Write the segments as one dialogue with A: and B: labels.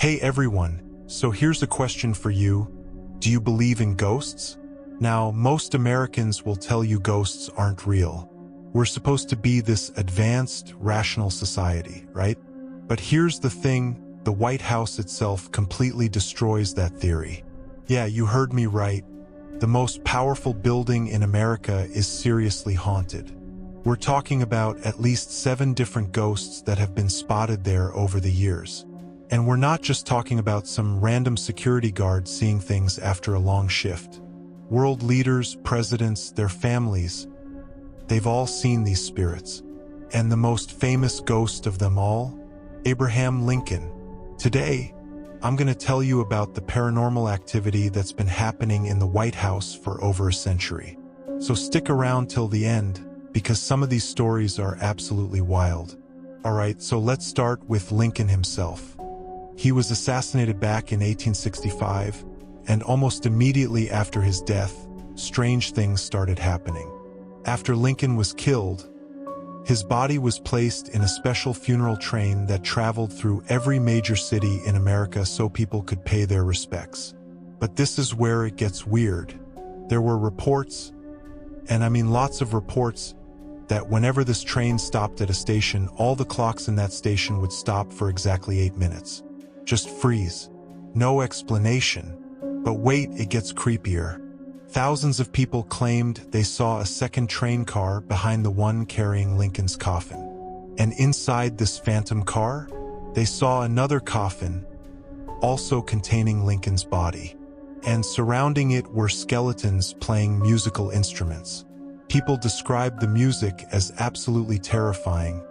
A: Hey everyone, so here's a question for you. Do you believe in ghosts? Now, most Americans will tell you ghosts aren't real. We're supposed to be this advanced, rational society, right? But here's the thing, the White House itself completely destroys that theory. Yeah, you heard me right. The most powerful building in America is seriously haunted. We're talking about at least 7 different ghosts that have been spotted there over the years. And we're not just talking about some random security guard seeing things after a long shift. World leaders, presidents, their families, they've all seen these spirits. And the most famous ghost of them all, Abraham Lincoln. Today, I'm going to tell you about the paranormal activity that's been happening in the White House for over a century. So stick around till the end, because some of these stories are absolutely wild. Alright, so let's start with Lincoln himself. He was assassinated back in 1865, and almost immediately after his death, strange things started happening. After Lincoln was killed, his body was placed in a special funeral train that traveled through every major city in America so people could pay their respects. But this is where it gets weird. There were reports, and I mean lots of reports, that whenever this train stopped at a station, all the clocks in that station would stop for exactly 8 minutes. Just freeze. No explanation. But wait, it gets creepier. Thousands of people claimed they saw a second train car behind the one carrying Lincoln's coffin. And inside this phantom car, they saw another coffin, also containing Lincoln's body. And surrounding it were skeletons playing musical instruments. People described the music as absolutely terrifying,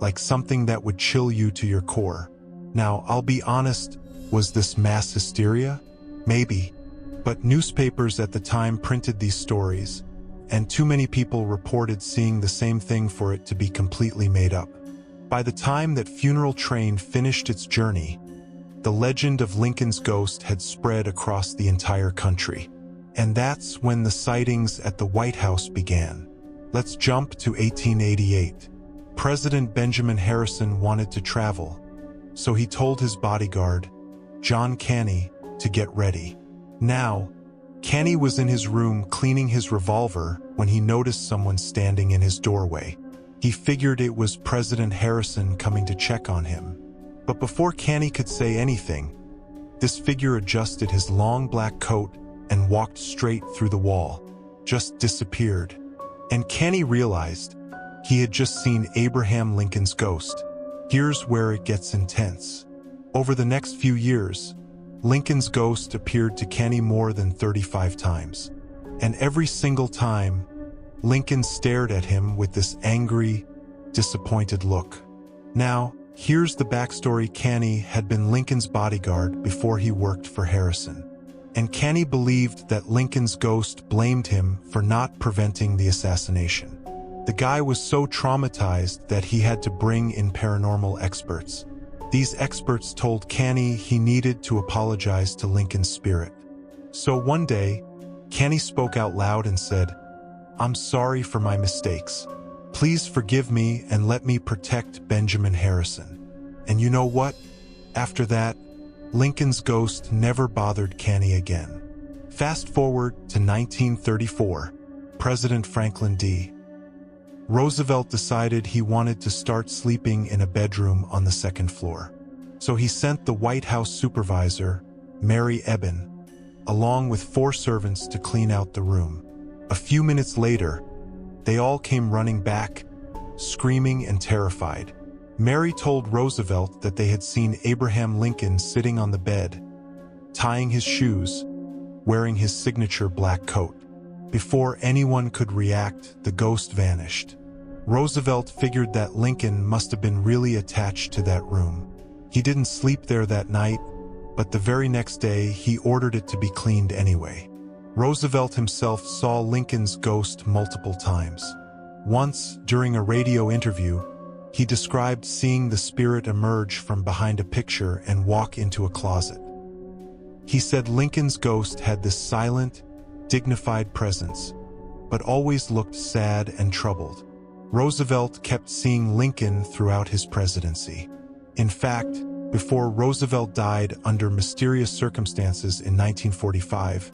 A: like something that would chill you to your core. Now, I'll be honest, was this mass hysteria? Maybe. But newspapers at the time printed these stories, and too many people reported seeing the same thing for it to be completely made up. By the time that funeral train finished its journey, the legend of Lincoln's ghost had spread across the entire country. And that's when the sightings at the White House began. Let's jump to 1888. President Benjamin Harrison wanted to travel, so he told his bodyguard, John Caney, to get ready. Now, Caney was in his room cleaning his revolver when he noticed someone standing in his doorway. He figured it was President Harrison coming to check on him. But before Caney could say anything, this figure adjusted his long black coat and walked straight through the wall, just disappeared. And Caney realized he had just seen Abraham Lincoln's ghost. Here's where it gets intense. Over the next few years, Lincoln's ghost appeared to Caney more than 35 times. And every single time, Lincoln stared at him with this angry, disappointed look. Now, here's the backstory. Caney had been Lincoln's bodyguard before he worked for Harrison. And Caney believed that Lincoln's ghost blamed him for not preventing the assassination. The guy was so traumatized that he had to bring in paranormal experts. These experts told Caney he needed to apologize to Lincoln's spirit. So one day, Caney spoke out loud and said, "I'm sorry for my mistakes. Please forgive me and let me protect Benjamin Harrison." And you know what? After that, Lincoln's ghost never bothered Caney again. Fast forward to 1934, President Franklin D. Roosevelt decided he wanted to start sleeping in a bedroom on the 2nd floor. So he sent the White House supervisor, Mary Eben, along with 4 servants to clean out the room. A few minutes later, they all came running back, screaming and terrified. Mary told Roosevelt that they had seen Abraham Lincoln sitting on the bed, tying his shoes, wearing his signature black coat. Before anyone could react, the ghost vanished. Roosevelt figured that Lincoln must have been really attached to that room. He didn't sleep there that night, but the very next day he ordered it to be cleaned anyway. Roosevelt himself saw Lincoln's ghost multiple times. Once, during a radio interview, he described seeing the spirit emerge from behind a picture and walk into a closet. He said Lincoln's ghost had this silent, dignified presence, but always looked sad and troubled. Roosevelt kept seeing Lincoln throughout his presidency. In fact, before Roosevelt died under mysterious circumstances in 1945.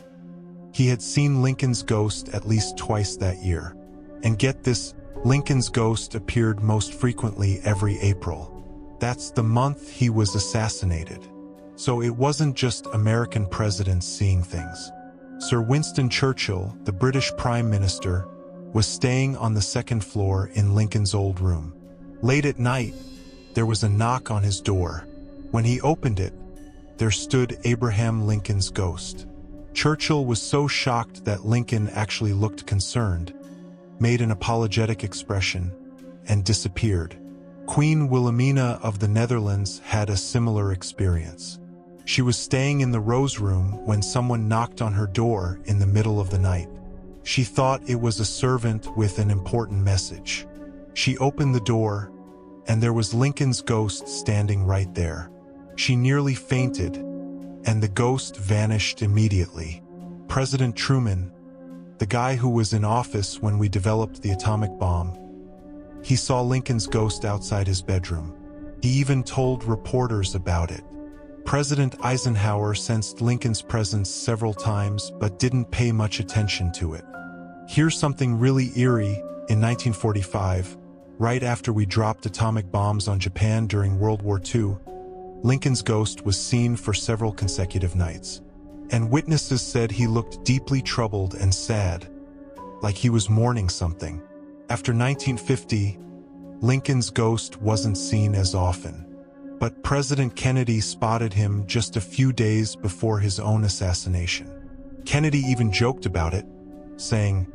A: He had seen Lincoln's ghost at least twice that year. And get this, Lincoln's ghost appeared most frequently every April. That's the month he was assassinated. So it wasn't just American presidents seeing things. Sir Winston Churchill, the British Prime Minister, was staying on the second floor in Lincoln's old room. Late at night, there was a knock on his door. When he opened it, there stood Abraham Lincoln's ghost. Churchill was so shocked that Lincoln actually looked concerned, made an apologetic expression, and disappeared. Queen Wilhelmina of the Netherlands had a similar experience. She was staying in the Rose Room when someone knocked on her door in the middle of the night. She thought it was a servant with an important message. She opened the door, and there was Lincoln's ghost standing right there. She nearly fainted, and the ghost vanished immediately. President Truman, the guy who was in office when we developed the atomic bomb, he saw Lincoln's ghost outside his bedroom. He even told reporters about it. President Eisenhower sensed Lincoln's presence several times but didn't pay much attention to it. Here's something really eerie. In 1945, right after we dropped atomic bombs on Japan during World War II, Lincoln's ghost was seen for several consecutive nights. And witnesses said he looked deeply troubled and sad, like he was mourning something. After 1950, Lincoln's ghost wasn't seen as often. But President Kennedy spotted him just a few days before his own assassination. Kennedy even joked about it, saying,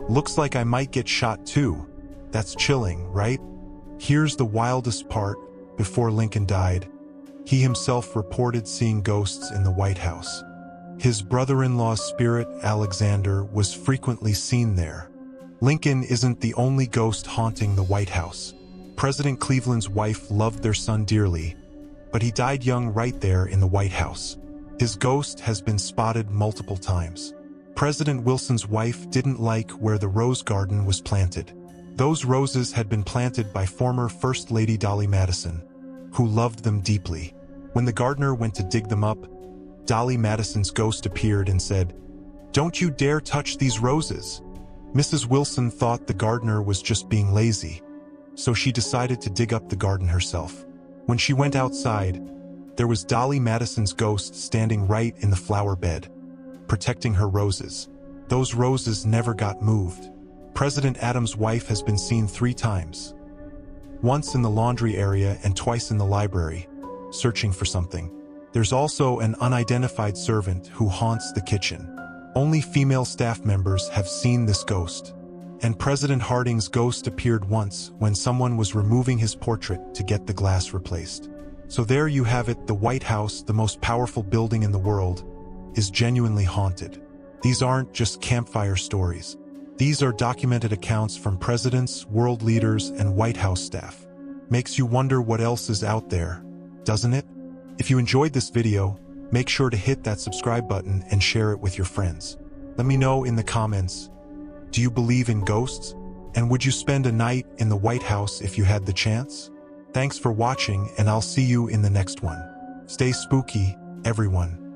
A: "Looks like I might get shot too. That's chilling, right?" Here's the wildest part. Before Lincoln died, he himself reported seeing ghosts in the White House. His brother-in-law's spirit, Alexander, was frequently seen there. Lincoln isn't the only ghost haunting the White House. President Cleveland's wife loved their son dearly, but he died young right there in the White House. His ghost has been spotted multiple times. President Wilson's wife didn't like where the rose garden was planted. Those roses had been planted by former First Lady Dolly Madison, who loved them deeply. When the gardener went to dig them up, Dolly Madison's ghost appeared and said, "Don't you dare touch these roses." Mrs. Wilson thought the gardener was just being lazy, so she decided to dig up the garden herself. When she went outside, there was Dolly Madison's ghost standing right in the flower bed, protecting her roses. Those roses never got moved. President Adams' wife has been seen 3 times. Once in the laundry area and twice in the library, searching for something. There's also an unidentified servant who haunts the kitchen. Only female staff members have seen this ghost. And President Harding's ghost appeared once when someone was removing his portrait to get the glass replaced. So there you have it, the White House, the most powerful building in the world, is genuinely haunted. These aren't just campfire stories. These are documented accounts from presidents, world leaders, and White House staff. Makes you wonder what else is out there, doesn't it? If you enjoyed this video, make sure to hit that subscribe button and share it with your friends. Let me know in the comments, do you believe in ghosts? And would you spend a night in the White House if you had the chance? Thanks for watching, and I'll see you in the next one. Stay spooky, everyone.